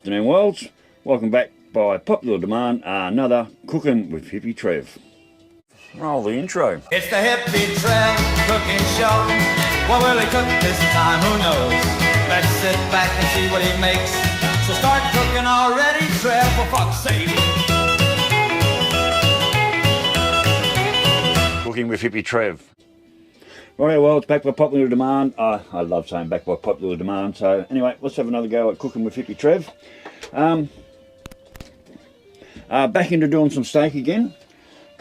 Afternoon worlds, welcome back by popular demand, another Cooking with Hippy Trev. Roll the intro. It's the Hippy Trev cooking show. What will he cook this time? Who knows? Let's sit back and see what he makes. So start cooking already, Trev, for fuck's sake. Cooking with Hippy Trev. Right, well, it's back by popular demand. I love saying back by popular demand. So anyway, let's have another go at Cooking with Hippy Trev. Back into doing some steak again.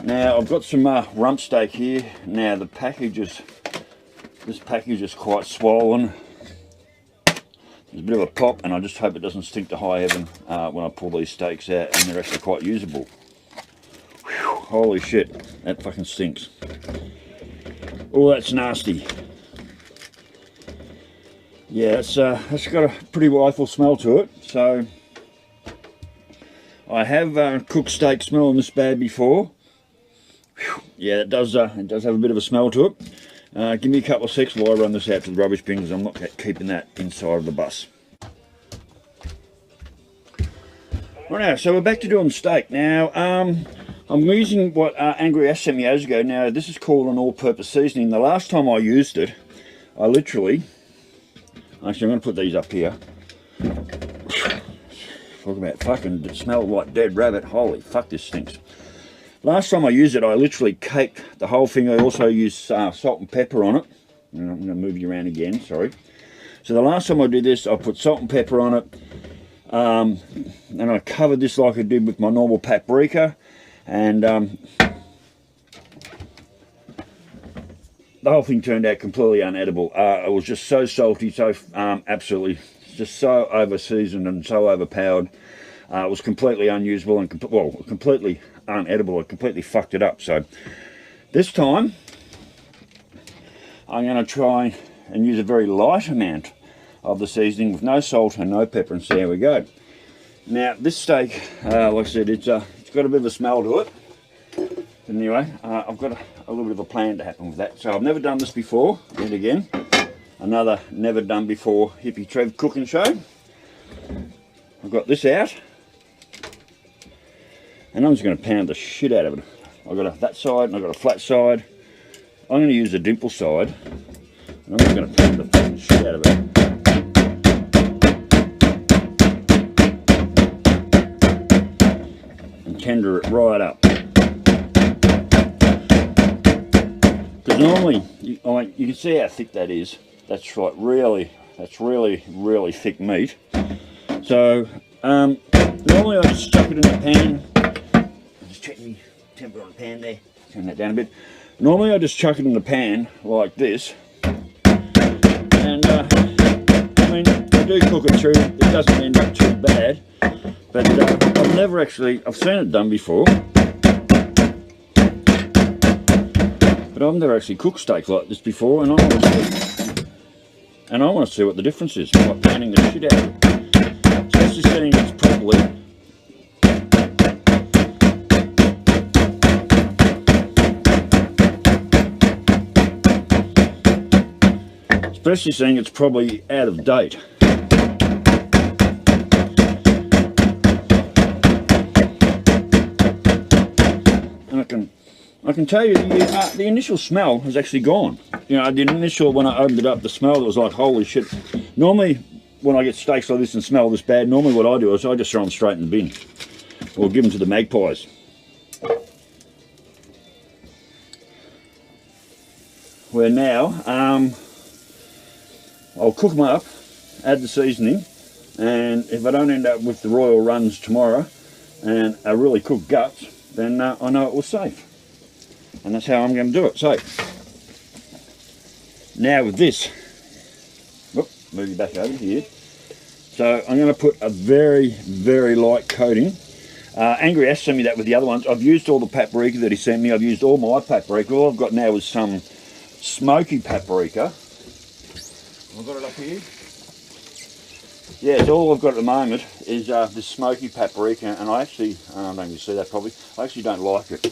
Now I've got some rump steak here. Now this package is quite swollen. There's a bit of a pop, and I just hope it doesn't stink to high heaven when I pull these steaks out, and they're actually quite usable. Whew, holy shit, that fucking stinks. Oh, that's nasty. Yeah, it's got a pretty rifle smell to it. So I have cooked steak smelling this bad before. Whew. Yeah, it does have a bit of a smell to it. Give me a couple of seconds while I run this out to the rubbish bin, because I'm not keeping that inside of the bus. Right now, so we're back to doing steak. Now, I'm using what Angry Ash sent me ages ago. Now, this is called an all-purpose seasoning. The last time I used it, I literally... Actually, I'm going to put these up here. Talk about fucking smell like dead rabbit. Holy fuck, this stinks. Last time I used it, I literally caked the whole thing. I also used salt and pepper on it. I'm going to move you around again, sorry. So the last time I did this, I put salt and pepper on it. And I covered this like I did with my normal paprika. And the whole thing turned out completely unedible. It was just so salty, so absolutely, just so over-seasoned and so overpowered. It was completely unusable and completely unedible. It completely fucked it up. So this time, I'm going to try and use a very light amount of the seasoning with no salt and no pepper, and see how we go. Now, this steak, like I said, it's got a bit of a smell to it. Anyway, I've got a little bit of a plan to happen with that. So I've never done this before, yet again. Another never done before Hippy Trev cooking show. I've got this out. And I'm just going to pound the shit out of it. I've got that side and I've got a flat side. I'm going to use the dimple side. And I'm just going to pound the fucking shit out of it. And tender it right up. Because normally, you can see how thick that is. That's like really thick meat. So normally I just chuck it in the pan. Just check my temper on the pan there. Turn that down a bit. Normally I just chuck it in the pan like this. And I mean, I do cook it through. It doesn't end up too bad. But I've seen it done before. But I've never actually cooked steak like this before, and I want to see what the difference is by pounding the shit out of it. Especially seeing it's probably out of date. And I can tell you the initial smell has actually gone. You know, the initial, when I opened it up, the smell, it was like, holy shit. Normally, when I get steaks like this and smell this bad, normally what I do is I just throw them straight in the bin. Or give them to the magpies. Where now, I'll cook them up, add the seasoning, and if I don't end up with the royal runs tomorrow, and a really cooked guts, then I know it was safe. And that's how I'm going to do it. So, now with this, move you back over here. So I'm going to put a very light coating. Angry Ash sent me that with the other ones. I've used all the paprika that he sent me. I've used all my paprika. All I've got now is some smoky paprika. I've got it up here. Yeah, so all I've got at the moment is this smoky paprika, and I actually, I don't know if you see that probably, I actually don't like it.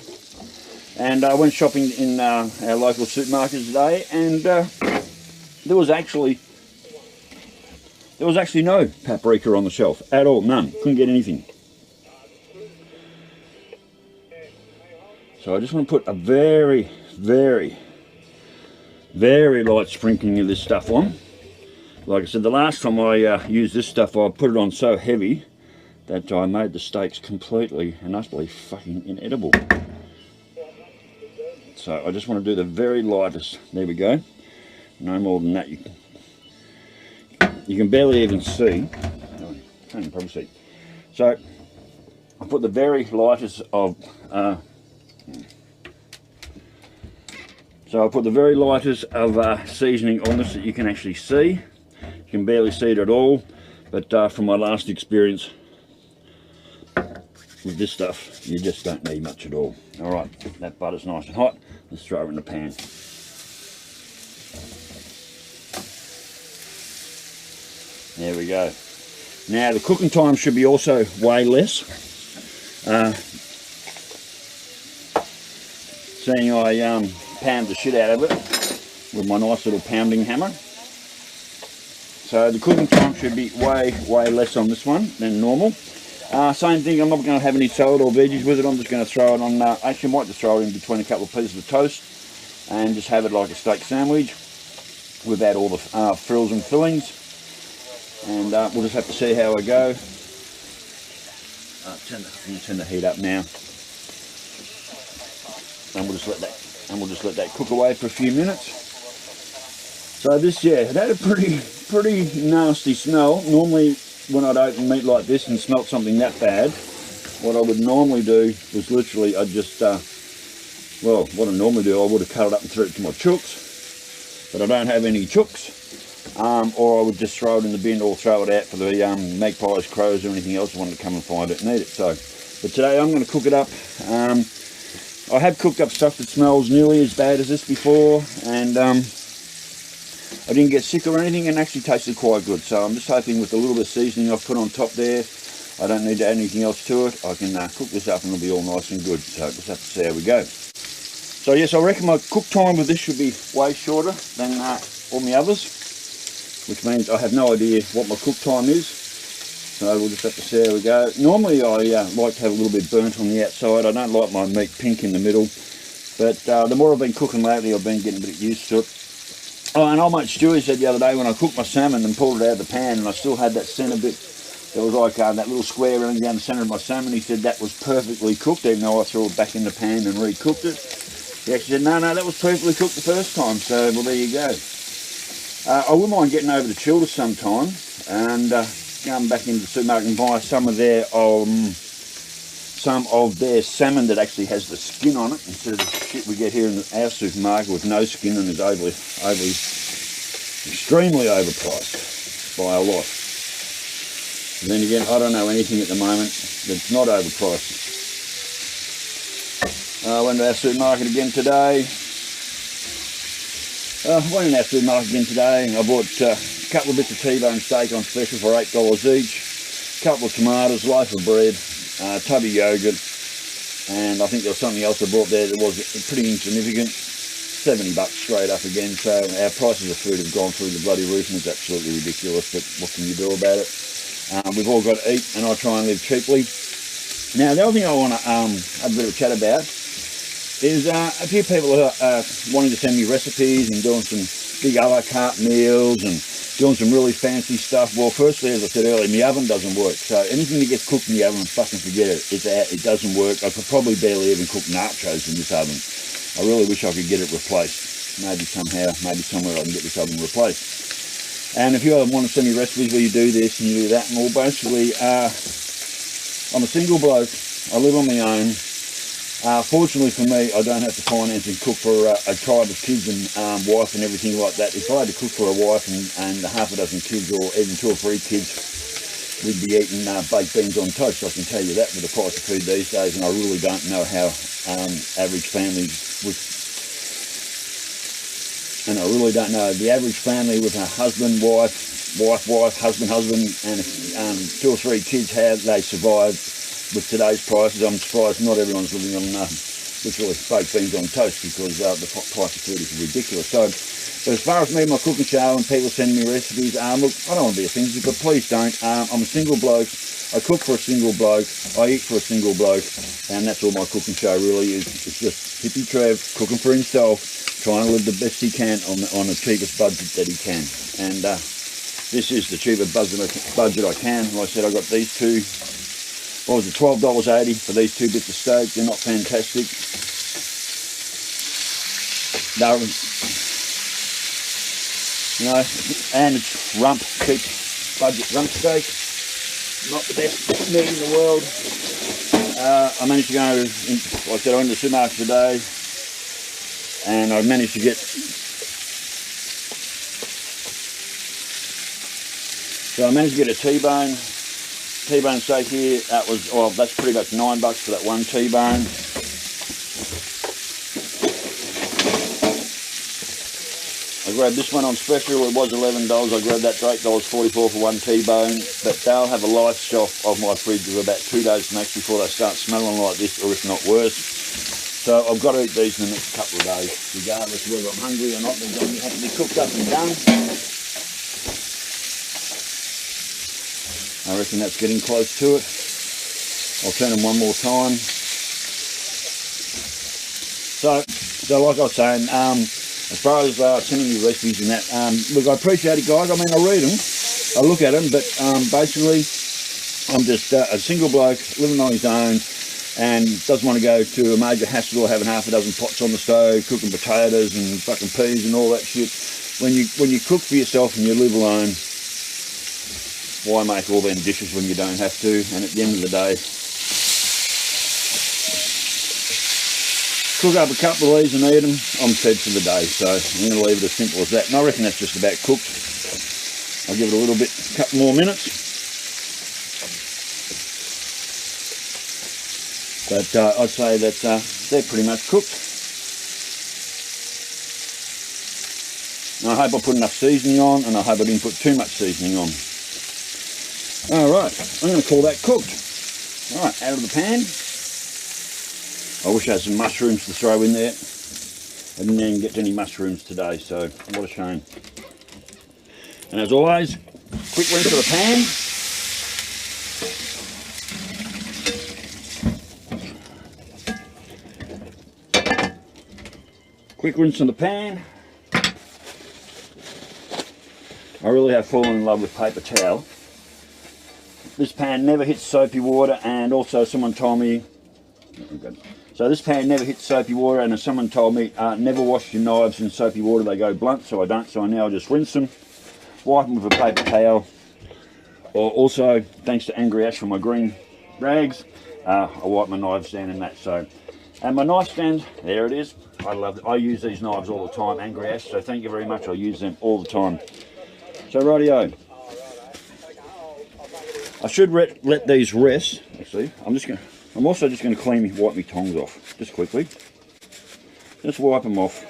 And I went shopping in our local supermarket today, and there was actually there was actually no paprika on the shelf at all, none. Couldn't get anything. So I just want to put a very, very, very light sprinkling of this stuff on. Like I said, the last time I used this stuff, I put it on so heavy that I made the steaks completely and utterly fucking inedible. So I just want to do the very lightest. There we go. No more than that. You can barely even see. Oh, can't probably see. So I put the very lightest of. So I put the very lightest of seasoning on this that you can actually see. You can barely see it at all, but from my last experience with this stuff, you just don't need much at all. Alright, that butter's nice and hot. Let's throw it in the pan. There we go. Now the cooking time should be also way less. Seeing I pound the shit out of it with my nice little pounding hammer. So the cooking time should be way less on this one than normal. Same thing, I'm not going to have any salad or veggies with it. I'm just going to throw it on, actually I might just throw it in between a couple of pieces of toast and just have it like a steak sandwich without all the frills and fillings. And we'll just have to see how I go. Turn the heat up now. And we'll just let that cook away for a few minutes. So this, yeah, it had a pretty nasty smell. Normally when I'd open meat like this and smelt something that bad, what I would normally do was literally I'd just well, what I normally do, I would have cut it up and threw it to my chooks, but I don't have any chooks. Or I would just throw it in the bin or throw it out for the magpies, crows or anything else who wanted to come and find it and eat it. So, but today I'm going to cook it up. I have cooked up stuff that smells nearly as bad as this before, and I didn't get sick or anything, and actually tasted quite good. So I'm just hoping with a little bit of seasoning I've put on top there, I don't need to add anything else to it. I can cook this up and it'll be all nice and good. So just have to see how we go. So yes, I reckon my cook time with this should be way shorter than all my others, which means I have no idea what my cook time is. So we'll just have to see how we go. Normally I like to have a little bit burnt on the outside. I don't like my meat pink in the middle, but the more I've been cooking lately, I've been getting a bit used to it. Oh, and old mate Stewie said the other day when I cooked my salmon and pulled it out of the pan and I still had that centre bit, there was like that little square running down the centre of my salmon, he said that was perfectly cooked, even though I threw it back in the pan and recooked it. He actually said, no, that was perfectly cooked the first time, so well, there you go. I wouldn't mind getting over to Childers sometime and going back into the supermarket and buy some of their salmon that actually has the skin on it, instead of the shit we get here in our supermarket with no skin and is extremely overpriced by a lot. And then again, I don't know anything at the moment that's not overpriced. I went to our supermarket again today. I bought a couple of bits of T-bone steak on special for $8 each, a couple of tomatoes, loaf of bread, tub of yogurt, and I think there was something else I bought there that was pretty insignificant. $70 straight up again. So our prices of food have gone through the bloody roof and it's absolutely ridiculous, but what can you do about it? We've all got to eat, and I try and live cheaply. Now the other thing I want to have a bit of a chat about is a few people are wanting to send me recipes and doing some big a la carte meals and doing some really fancy stuff. Well, firstly, as I said earlier, my oven doesn't work, so anything that gets cooked in the oven, fucking forget it. It's out, it doesn't work. I could probably barely even cook nachos in this oven. I really wish I could get it replaced. Maybe somehow, maybe somewhere I can get this oven replaced. And if you want to send me recipes where you do this and you do that, and all, basically, I'm a single bloke. I live on my own. Fortunately for me, I don't have to finance and cook for a tribe of kids and wife and everything like that. If I had to cook for a wife and half a dozen kids, or even 2 or 3 kids, we'd be eating baked beans on toast. I can tell you that with the price of food these days, and I really don't know how average families would. And I really don't know the average family with a husband, wife, husband, and 2 or 3 kids, how they survive with today's prices. I'm surprised not everyone's living on literally baked beans on toast, because the price of food is ridiculous. So But as far as me, my cooking show, and people sending me recipes, look, I don't want to be offensive, but please don't. I'm a single bloke. I cook for a single bloke. I eat for a single bloke, and that's all my cooking show really is. It's just Hippy Trev cooking for himself, trying to live the best he can on the cheapest budget that he can. And this is the cheapest budget I can. Like I said, I got these two. What was it? $12.80 for these two bits of steak. They're not fantastic. No. You know, and it's rump, cheap budget rump steak, not the best meat in the world. I managed to go, like I said, I went to the supermarket today, and I managed to get, so I managed to get a T-bone steak here. That was, well, that's pretty much $9 for that one T-bone. I grabbed this one on special. It was $11. I grabbed that for $8.44 for one T-bone, but they'll have a life shelf of my fridge of about 2 days max before they start smelling like this, or if not worse. So I've got to eat these in the next couple of days, regardless of whether I'm hungry or not. They're going to have to be cooked up and done. I reckon that's getting close to it. I'll turn them one more time. So like I was saying, as far as sending you recipes and that, look, I appreciate it, guys. I mean, I read them, I look at them, but basically, I'm just a single bloke living on his own, and doesn't want to go to a major hassle having half a dozen pots on the stove, cooking potatoes and fucking peas and all that shit. When you cook for yourself and you live alone, why make all them dishes when you don't have to? And at the end of the day, cook up a couple of these and eat them, I'm fed for the day. So I'm going to leave it as simple as that. And I reckon that's just about cooked. I'll give it a little bit, a couple more minutes. But I'd say that they're pretty much cooked. And I hope I put enough seasoning on, and I hope I didn't put too much seasoning on. Alright, I'm going to call that cooked. Alright, out of the pan. I wish I had some mushrooms to throw in there. I didn't even get any mushrooms today, so what a shame. And as always, quick rinse of the pan. Quick rinse of the pan. I really have fallen in love with paper towel. This pan never hits soapy water, and also someone told me, so this pan never hits soapy water, and as someone told me, never wash your knives in soapy water, they go blunt, so I don't. So I now just rinse them, wipe them with a paper towel, or also, thanks to Angry Ash for my green rags, I wipe my knives down in that. So, and my knife stand, there it is. I love it. I use these knives all the time, Angry Ash, so thank you very much. I use them all the time. So rightio. I should let these rest. Actually, I'm also just going to wipe my tongs off, just quickly. Just wipe them off.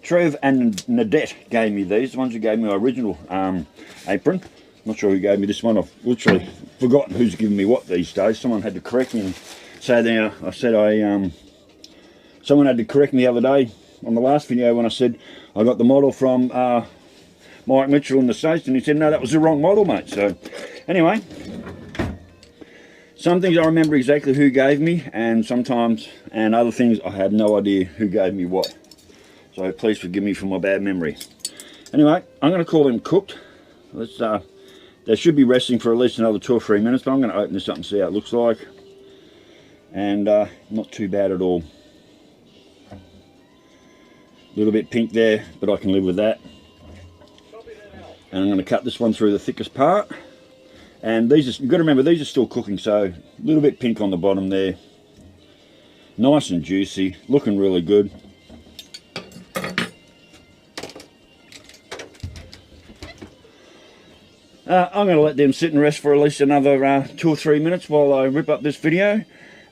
Trev and Nadette gave me these, the ones who gave me my original apron. Not sure who gave me this one. I've literally forgotten who's giving me what these days. Someone had to correct me and say there. I said someone had to correct me the other day on the last video when I said I got the model from Mike Mitchell in the States, and he said no, that was the wrong model, mate. So anyway. Some things I remember exactly who gave me, and other things I had no idea who gave me what. So please forgive me for my bad memory. Anyway, I'm going to call them cooked. They should be resting for at least another 2 or 3 minutes, but I'm going to open this up and see how it looks like. And not too bad at all. A little bit pink there, but I can live with that. And I'm going to cut this one through the thickest part. And you've got to remember, these are still cooking, so a little bit pink on the bottom there. Nice and juicy, looking really good. I'm going to let them sit and rest for at least another 2 or 3 minutes while I rip up this video.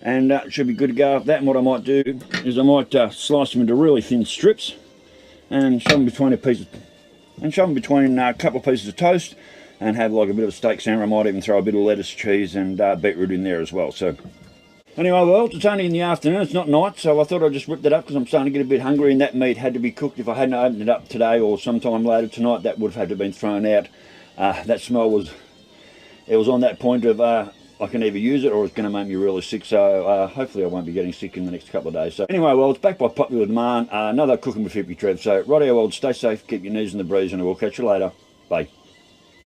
And it should be good to go after that. And what I might do is I might slice them into really thin strips and shove them between a couple of pieces of toast. And have like a bit of a steak sandwich. I might even throw a bit of lettuce, cheese and beetroot in there as well. So Anyway, well, it's only in the afternoon, it's not night, so I thought I'd just rip that up because I'm starting to get a bit hungry, and that meat had to be cooked. If I hadn't opened it up today or sometime later tonight, that would have had to have been thrown out. That smell was on that point of I can either use it or it's going to make me really sick, so hopefully I won't be getting sick in the next couple of days. So anyway, well, it's back by popular demand, another Cooking with Hippy Trev. So rightio, well, stay safe, keep your knees in the breeze, and I will catch you later. Bye.